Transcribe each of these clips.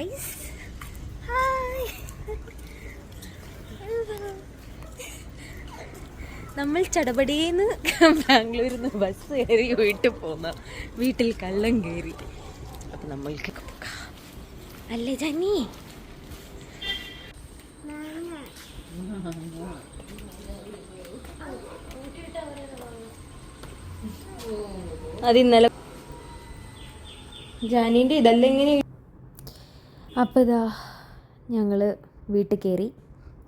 Guys, hi. നമ്മൾ ചടപടിയെന്ന് ബാംഗ്ലൂരിൽ നിന്ന് ബസ് കയറി വീട്ടിൽ പോന്ന വീട്ടിൽ കള്ളം കയറി. അപ്പം നമ്മൾക്ക് പോകാം അല്ലേ ജന്നി? അതിന്നലെ ജാനീൻ്റെ ഇതെല്ലാം ഇങ്ങനെ. അപ്പോൾ ഇതാ ഞങ്ങൾ വീട്ടിൽ കയറി.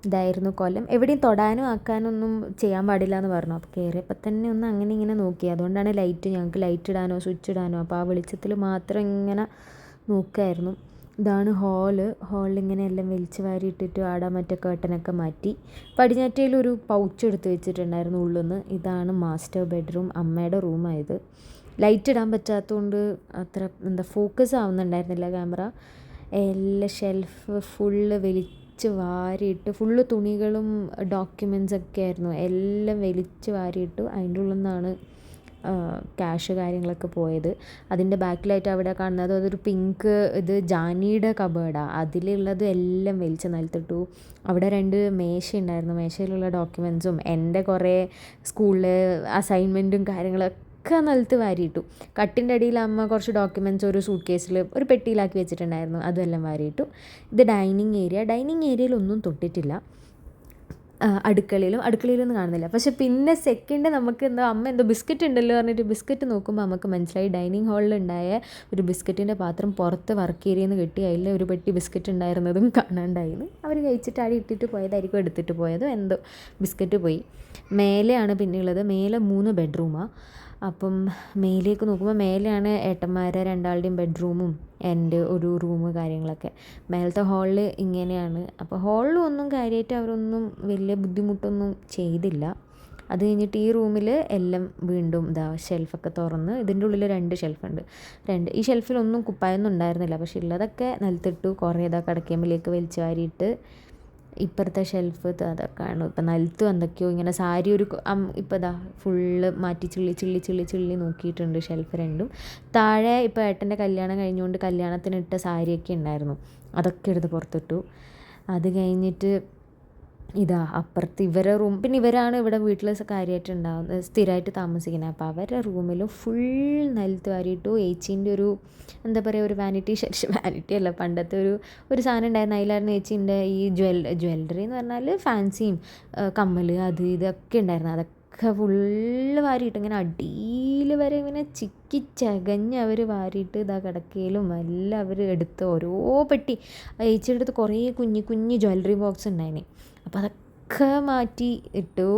ഇതായിരുന്നു കൊല്ലം. എവിടെയും തൊടാനോ ആക്കാനൊന്നും ചെയ്യാൻ പാടില്ല എന്ന് പറഞ്ഞു. അപ്പോൾ കയറിയപ്പോൾ തന്നെ ഒന്ന് അങ്ങനെ ഇങ്ങനെ നോക്കി. അതുകൊണ്ടാണ് ഞങ്ങൾക്ക് ലൈറ്റ് ഇടാനോ സ്വിച്ച് ഇടാനോ, അപ്പോൾ ആ വെളിച്ചത്തിൽ മാത്രം ഇങ്ങനെ നോക്കുമായിരുന്നു. ഇതാണ് ഹാളിൽ ഇങ്ങനെ എല്ലാം വലിച്ച് വാരിയിട്ടിട്ട് ആടാൻ മറ്റേ കേട്ടനൊക്കെ മാറ്റി. പടിഞ്ഞാറ്റയിൽ ഒരു പൗച്ച് എടുത്ത് വെച്ചിട്ടുണ്ടായിരുന്നു ഉള്ളിൽ നിന്ന്. ഇതാണ് മാസ്റ്റർ ബെഡ്റൂം, അമ്മയുടെ റൂമായത്. ലൈറ്റ് ഇടാൻ പറ്റാത്തതുകൊണ്ട് അത്ര ഫോക്കസ് ആവുന്നുണ്ടായിരുന്നില്ല ക്യാമറ. എല്ലാ ഷെൽഫ് ഫുള്ള് വലിച്ച് വാരിയിട്ട്, ഫുള്ള് തുണികളും ഡോക്യുമെൻറ്റ്സൊക്കെ ആയിരുന്നു. എല്ലാം വലിച്ച് വാരിയിട്ടു. അതിൻ്റെ ഉള്ളിൽ നിന്നാണ് ക്യാഷ് കാര്യങ്ങളൊക്കെ പോയത്. അതിൻ്റെ ബാക്കിലായിട്ട് അവിടെ കാണുന്നത് അതൊരു പിങ്ക് ജാനിയുടെ കബേർഡാണ്. അതിലുള്ളത് എല്ലാം വലിച്ച് നിലത്തിട്ടു. അവിടെ 2 മേശ ഉണ്ടായിരുന്നു. മേശയിലുള്ള ഡോക്യുമെൻറ്റ്സും എൻ്റെ കുറേ സ്കൂളിലെ അസൈൻമെൻറ്റും കാര്യങ്ങളൊക്കെ നിലത്ത് വാരിയിട്ടു. കട്ടിൻ്റെ അടിയിൽ അമ്മ കുറച്ച് ഡോക്യുമെൻറ്റ്സ് ഒരു സൂട്ട് കേസിൽ ഒരു പെട്ടിയിലാക്കി വെച്ചിട്ടുണ്ടായിരുന്നു. അതെല്ലാം വാരിയിട്ടു. ഇത് ഡൈനിങ് ഏരിയയിൽ ഒന്നും തൊട്ടിട്ടില്ല. അടുക്കളയിലൊന്നും കാണുന്നില്ല. പക്ഷെ പിന്നെ സെക്കൻഡ് നമുക്ക് അമ്മ ബിസ്ക്കറ്റ് ഉണ്ടല്ലോ പറഞ്ഞിട്ട് ബിസ്ക്കറ്റ് നോക്കുമ്പോൾ നമുക്ക് മനസ്സിലായി ഡൈനിങ് ഹാളിലുണ്ടായ ഒരു ബിസ്ക്കറ്റിൻ്റെ പാത്രം പുറത്ത് വർക്ക് ഏരിയയിൽ നിന്ന് കിട്ടി. അതിൽ ഒരു പെട്ടി ബിസ്ക്കറ്റ് ഉണ്ടായിരുന്നതും കാണാണ്ടായിരുന്നു. അവർ കഴിച്ചിട്ട് അടി ഇട്ടിട്ട് പോയതായിരിക്കും, എടുത്തിട്ട് പോയതും എന്തോ. ബിസ്ക്കറ്റ് പോയി. മേലെയാണ് പിന്നെ ഉള്ളത്. മേലെ 3 ബെഡ്റൂമാണ്. അപ്പം മേലേക്ക് നോക്കുമ്പോൾ മേലെയാണ് ഏട്ടന്മാരെ 2 ബെഡ്റൂമും എൻ്റെ ഒരു റൂമ് കാര്യങ്ങളൊക്കെ. മേലത്തെ ഹാളിൽ ഇങ്ങനെയാണ്. അപ്പോൾ ഹാളിലും ഒന്നും കാര്യമായിട്ട് അവരൊന്നും വലിയ ബുദ്ധിമുട്ടൊന്നും ചെയ്തില്ല. അത് കഴിഞ്ഞിട്ട് ഈ റൂമിൽ എല്ലാം വീണ്ടും ഷെൽഫൊക്കെ തുറന്ന്, ഇതിൻ്റെ ഉള്ളിൽ 2 ഷെൽഫുണ്ട്. ഈ ഷെൽഫിലൊന്നും കുപ്പായൊന്നും ഉണ്ടായിരുന്നില്ല. പക്ഷെ ഉള്ളതൊക്കെ നിലത്തിട്ടു. കുറേ കിടക്കമ്പിലേക്ക് വലിച്ചു വാരിയിട്ട്. ഇപ്പുറത്തെ ഷെൽഫ് അതൊക്കെയാണ്. ഇപ്പം നിലത്ത് എന്തൊക്കെയോ ഇങ്ങനെ സാരി ഇപ്പോൾ ഫുള്ള് മാറ്റി ചിള്ളി നോക്കിയിട്ടുണ്ട് ഷെൽഫ് 2. താഴെ ഇപ്പോൾ ഏട്ടൻ്റെ കല്യാണം കഴിഞ്ഞുകൊണ്ട് കല്യാണത്തിനിട്ട സാരിയൊക്കെ ഉണ്ടായിരുന്നു. അതൊക്കെ എടുത്ത് പുറത്തിട്ടു. അത് കഴിഞ്ഞിട്ട് അപ്പുറത്ത് ഇവരെ റൂം. പിന്നെ ഇവരാണ് ഇവിടെ വീട്ടിൽ കാര്യമായിട്ട് ഉണ്ടാകുന്നത്, സ്ഥിരമായിട്ട് താമസിക്കുന്നത്. അപ്പോൾ അവരുടെ റൂമിലും ഫുൾ നിലത്ത് വാരിയിട്ടു. ഏച്ചീൻ്റെ ഒരു എന്താ പറയുക, ഒരു വാനിറ്റി അല്ല, പണ്ടത്തെ ഒരു സാധനം ഉണ്ടായിരുന്നു. അതിലായിരുന്നു ഏച്ചീൻ്റെ ഈ ജ്വല്ലറി എന്ന് പറഞ്ഞാൽ ഫാൻസിയും കമ്മൽ ഇതൊക്കെ ഉണ്ടായിരുന്നു. അതൊക്കെ ഫുള്ള് വാരിയിട്ട് ഇങ്ങനെ അടിയിൽ വരെ ഇങ്ങനെ ചിക്കി ചകഞ്ഞ് അവർ വാരിയിട്ട് കിടക്കയിലും എല്ലാം അവർ എടുത്ത് ഓരോ പെട്ടി. ഏച്ചിയുടെ അടുത്ത് കുറേ കുഞ്ഞു ജ്വല്ലറി ബോക്സ് ഉണ്ടായിന്. അപ്പോൾ അതൊക്കെ മാറ്റി ഇട്ടു.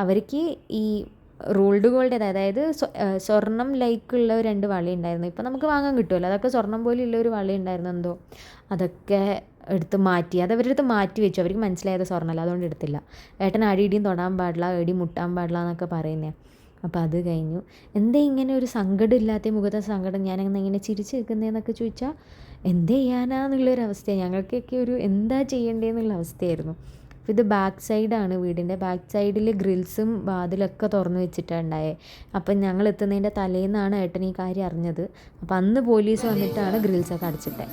അവർക്ക് ഈ റോൾഡ് ഗോൾഡ്, അതായത് സ്വർണം ലൈക്കുള്ള 2 വള ഉണ്ടായിരുന്നു. ഇപ്പോൾ നമുക്ക് വാങ്ങാൻ കിട്ടുമല്ലോ. അതൊക്കെ സ്വർണം പോലെയുള്ള ഒരു വള ഉണ്ടായിരുന്നു എന്തോ. അതൊക്കെ എടുത്ത് മാറ്റി. അവരുടെ അടുത്ത് മാറ്റി വെച്ചു. അവർക്ക് മനസ്സിലായത് സ്വർണ്ണമല്ല, അതുകൊണ്ട് എടുത്തില്ല. ഏട്ടൻ അടിയിടിയും തൊടാൻ പാടില്ല, മുട്ടാൻ പാടില്ല എന്നൊക്കെ പറയുന്നത്. അപ്പോൾ അത് കഴിഞ്ഞു. എന്തേ ഇങ്ങനെ ഒരു സങ്കടം ഇല്ലാത്ത മുഖത്തെ സങ്കടം, ഞാനങ്ങനെ ഇങ്ങനെ ചിരിച്ച് നിൽക്കുന്നതെന്നൊക്കെ ചോദിച്ചാൽ എന്ത് ചെയ്യാനാന്നുള്ളൊരവസ്ഥയാണ്. ഞങ്ങൾക്കൊക്കെ എന്താ ചെയ്യേണ്ടതെന്നുള്ള അവസ്ഥയായിരുന്നു. അപ്പോൾ ഇത് ബാക്ക് സൈഡാണ്, വീടിൻ്റെ ബാക്ക് സൈഡിൽ ഗ്രിൽസും വാതിലൊക്കെ തുറന്നു വെച്ചിട്ടാണ് ഉണ്ടായത്. അപ്പം ഞങ്ങൾ എത്തുന്നതിൻ്റെ തലേന്നാണ് ഏട്ടൻ ഈ കാര്യം അറിഞ്ഞത്. അപ്പം അന്ന് പോലീസ് വന്നിട്ടാണ് ഗ്രിൽസൊക്കെ അടച്ചിട്ടത്.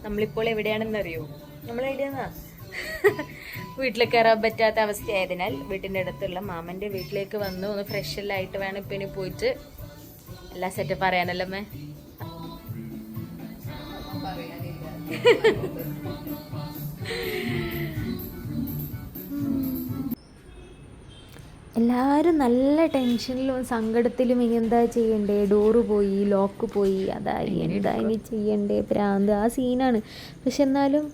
നമ്മളിപ്പോൾ എവിടെയാണെന്നറിയോ? നമ്മളെവിടെയാണെന്നാ വീട്ടിൽ കയറാൻ പറ്റാത്ത അവസ്ഥയായതിനാൽ വീട്ടിൻ്റെ അടുത്തുള്ള മാമൻ്റെ വീട്ടിലേക്ക് വന്നു. ഒന്ന് ഫ്രഷെല്ലായിട്ട് വേണം ഇപ്പം ഇനി പോയിട്ട് എല്ലാ സെറ്റ് പറയാനല്ലോ അമ്മേ. എല്ലാവരും നല്ല ടെൻഷനിലും സങ്കടത്തിലും ഇനി എന്താ ചെയ്യണ്ടേ, ഡോറ് പോയി, ലോക്ക് പോയി, എന്താ ഇനി ചെയ്യണ്ടേ, പ്രാന്ത് ആ സീനാണ്. പക്ഷെ എന്നാലും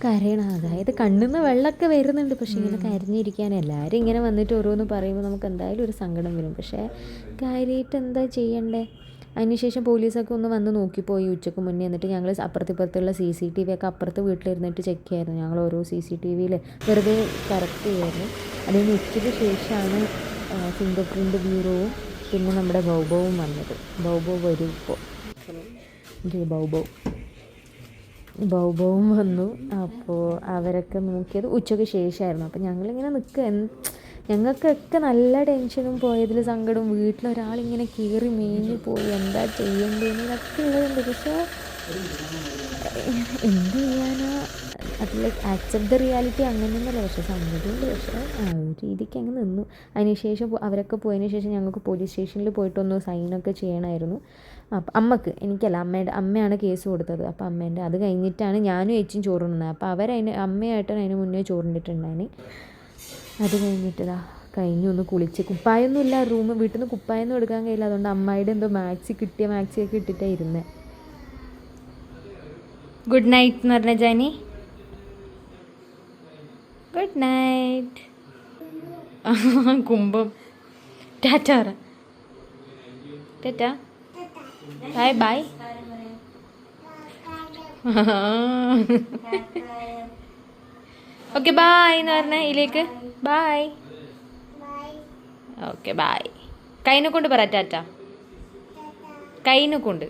കരയണം. അതായത് കണ്ണിൽ നിന്ന് വെള്ളമൊക്കെ വരുന്നുണ്ട്. പക്ഷെ ഇങ്ങനെ കരഞ്ഞിരിക്കാൻ എല്ലാവരും ഇങ്ങനെ വന്നിട്ട് ഓരോന്ന് പറയുമ്പോൾ നമുക്ക് എന്തായാലും ഒരു സങ്കടം വരും. പക്ഷേ കാര്യമായിട്ട് എന്താ ചെയ്യണ്ടേ. അതിനുശേഷം പോലീസൊക്കെ ഒന്ന് വന്ന് നോക്കിപ്പോയി ഉച്ചയ്ക്ക് മുന്നേ. എന്നിട്ട് ഞങ്ങൾ അപ്പുറത്തിപ്പുറത്തുള്ള CCTV ഒക്കെ അപ്പുറത്ത് വീട്ടിലിരുന്നിട്ട് ചെക്ക് ചെയ്യായിരുന്നു. ഞങ്ങൾ ഓരോ CCTVയിൽ വെറുതെ കറക്റ്റ് ചെയ്യുമായിരുന്നു. അതിന് ഉച്ചയ്ക്ക് ശേഷമാണ് ഫിംഗർ പ്രിൻ്റ് ബ്യൂറോവും പിന്നെ നമ്മുടെ ബൗബവും വന്നത്. ബൗബോ വരും ഇപ്പോൾ. ബൗബവും വന്നു. അപ്പോൾ അവരൊക്കെ നോക്കിയത് ഉച്ചയ്ക്ക് ശേഷമായിരുന്നു. അപ്പോൾ ഞങ്ങളിങ്ങനെ നിൽക്കുക, ഞങ്ങൾക്കൊക്കെ നല്ല ടെൻഷനും പോയതിൽ സങ്കടവും, വീട്ടിലൊരാളിങ്ങനെ കയറി മേഞ്ഞു പോയി എന്താ ചെയ്യേണ്ടതെന്നൊക്കെ ഉള്ളതുണ്ട്. പക്ഷേ എന്ത് ചെയ്യാനാ, അതിൽ ആക്സെപ്റ്റ് ദ റിയാലിറ്റി അങ്ങനെയൊന്നുമല്ല. പക്ഷേ സമ്മതമുണ്ട്. പക്ഷേ ആ ഒരു രീതിക്ക് അങ്ങ് നിന്നു. അതിനുശേഷം അവരൊക്കെ പോയതിന് ശേഷം ഞങ്ങൾക്ക് പോലീസ് സ്റ്റേഷനിൽ പോയിട്ടൊന്ന് സൈനൊക്കെ ചെയ്യണമായിരുന്നു. അപ്പം അമ്മക്ക്, എനിക്കല്ല, അമ്മയാണ് കേസ് കൊടുത്തത്. അപ്പോൾ അമ്മേൻ്റെ അത് കഴിഞ്ഞിട്ടാണ് ഞാനും ഏച്ചിയും ചോറ് തിന്നത്. അപ്പോൾ അമ്മയായിട്ട് അതിന് മുന്നേ ചോറിണ്ടിട്ടുണ്ടായിന്. അത് കഴിഞ്ഞിട്ടതാ കഴിഞ്ഞു. ഒന്ന് കുളിച്ച്, കുപ്പായൊന്നും ഇല്ല, വീട്ടിൽ നിന്ന് കുപ്പായൊന്നും എടുക്കാൻ കഴിയില്ല. അതുകൊണ്ട് അമ്മായിയുടെ എന്തോ കിട്ടിയ മാക്സിയൊക്കെ ഇട്ടിട്ടാണ് ഇരുന്നത്. ഗുഡ് നൈറ്റ് എന്ന് പറഞ്ഞ ജാനി, ഗുഡ് നൈറ്റ്. കുംഭം tata tata bye bye. Okay bye എന്ന് പറഞ്ഞ ഇതിലേക്ക് ബായ്. Okay bye. കൈനെ കൊണ്ട് പറ ടാറ്റ, കൈനെ കൊണ്ട്.